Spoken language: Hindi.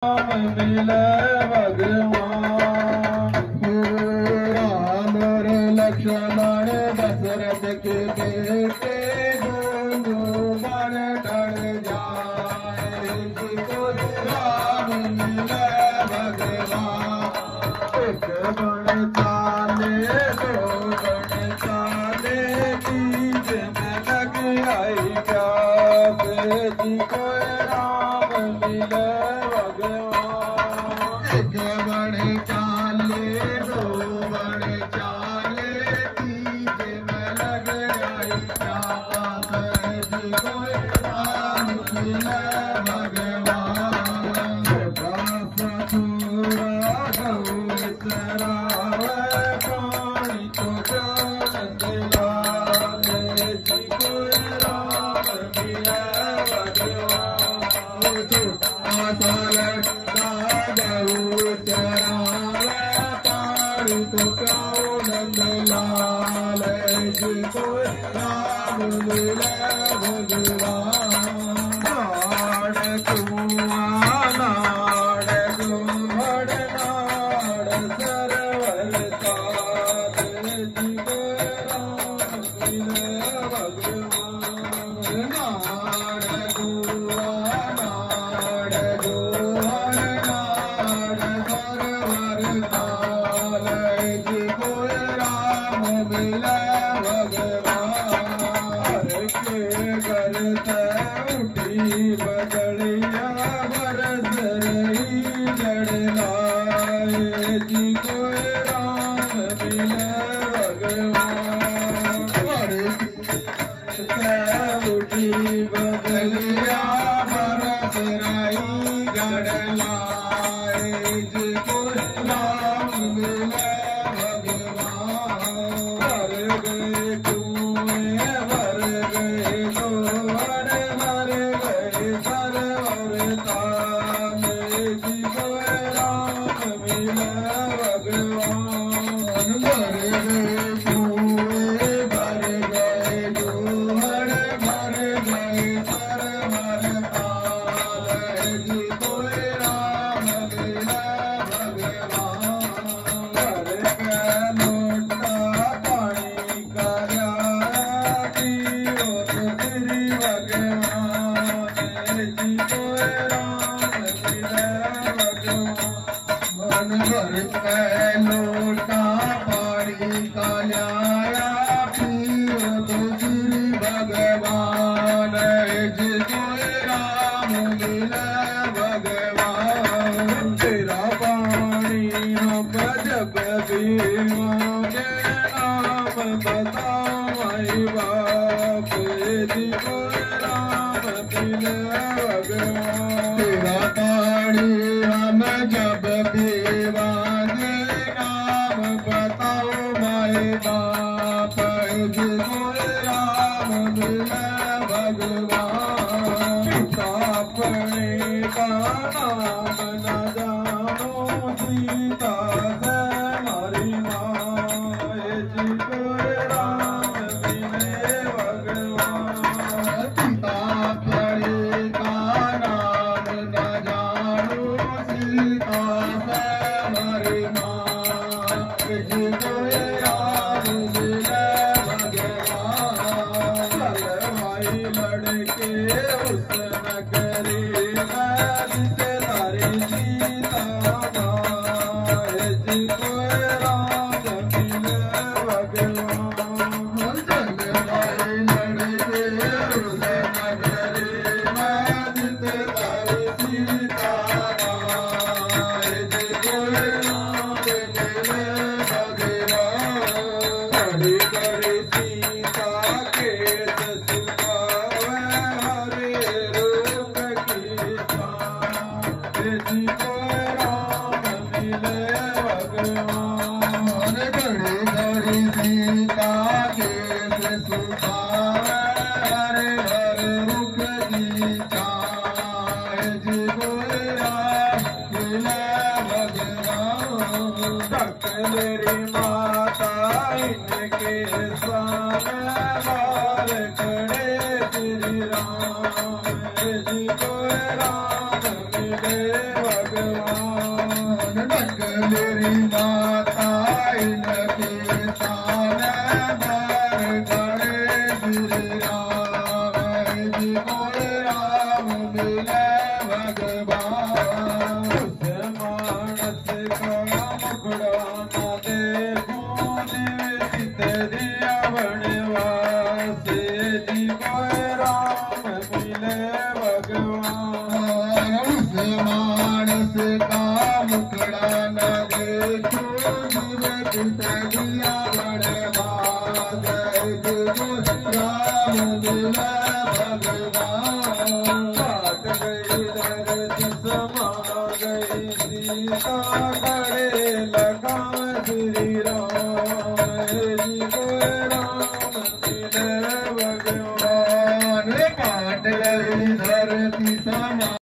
राम मिले भगवान। राम रे लक्ष्मण दशरथ के बेटे दोनों टल जाए। राम मिले भगवान। एक बण चाले दो बण चाले बीच में लग आई प्यास। जी को राम मिले श्री राम भगवान नगरी माता इनके साने बार गणे श्री राम जी बोले राम मिले भगवान उस मानस का मुखड़ा न देखूं चित दिया बनवासे जी बोले राम मिले भगवान उस मानस का मुखड़ा न देखूं चित दिया बनवासे जी बोले राम मिले भगवान काट गई धरती समा गई सीता खड़े लगा श्री राम जी को राम मिले